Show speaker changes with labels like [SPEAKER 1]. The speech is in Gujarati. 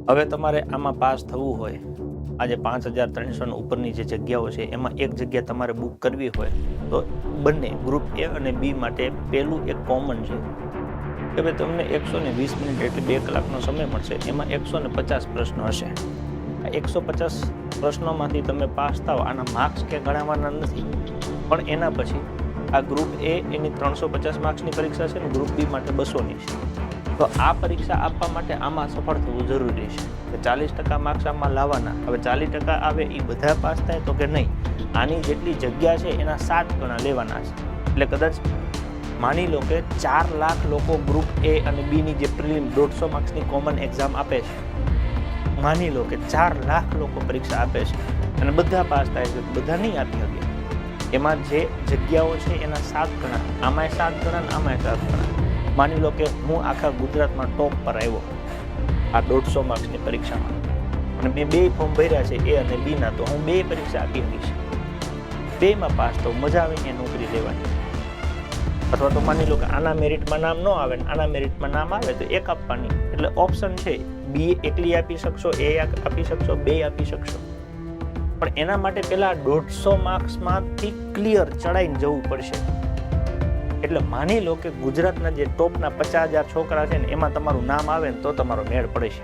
[SPEAKER 1] હવે તમારે આમાં પાસ થવું હોય, આજે 5300 ઉપરની જે જગ્યાઓ છે એમાં એક જગ્યા તમારે બુક કરવી હોય તો બંને ગ્રુપ એ અને બી માટે પહેલું એક કોમન છે કે ભાઈ તમને 120 મિનિટ એટલે 2 કલાકનો સમય મળશે. એમાં 150 પ્રશ્નો હશે. આ 150 પ્રશ્નોમાંથી તમે પાસ થાવ, આના માર્ક્સ કે ગણાવવાના નથી, પણ એના પછી આ ગ્રુપ એ એની 350 માર્ક્સની પરીક્ષા છે ને ગ્રુપ બી માટે 200ની છે. તો આ પરીક્ષા આપવા માટે આમાં સફળ થવું જરૂરી છે કે 40% માર્ક્સ આમાં લાવવાના. હવે 40% આવે એ બધા પાસ થાય તો કે નહીં, આની જેટલી જગ્યા છે એના 7 ગણા લેવાના છે. એટલે કદાચ માની લો કે 4 લાખ લોકો ગ્રુપ એ અને બીની જે પ્રિલિમ 150 માર્ક્સની કોમન એક્ઝામ આપે છે, માની લો કે 4 લાખ લોકો પરીક્ષા આપે છે અને બધા પાસ થાય છે, બધા નહીં આપી શકે. એમાં જે જગ્યાઓ છે એના 7 ગણા, આમાંય 7 ગણા ને આમાંય 7 ગણા. માની લો કે હું આખા ગુજરાતમાં ટોપ પર આવ્યો આ 150 માર્ક્સની પરીક્ષામાં અને મેં 2 ફોર્મ ભર્યા છે એ અને બીના, તો હું 2 પરીક્ષા આપી શકીશ. 2માં પાસ તો મજા આવે ને નોકરી લેવાની. અથવા તો માની લો કે આના મેરિટમાં નામ ન આવે ને આના મેરિટમાં નામ આવે તો એક આપવાની. એટલે ઓપ્શન છે, બી એકલી આપી શકશો, એ આપી શકશો, 2 આપી શકશો. પણ એના માટે પહેલા 150 માર્ક્સમાંથી ક્લિયર ચડાઈને જવું પડશે. એટલે માની લો કે ગુજરાતના જે ટોપના 50,000 છોકરા છે ને એમાં તમારું નામ આવે ને તો તમારો મેળ પડે છે.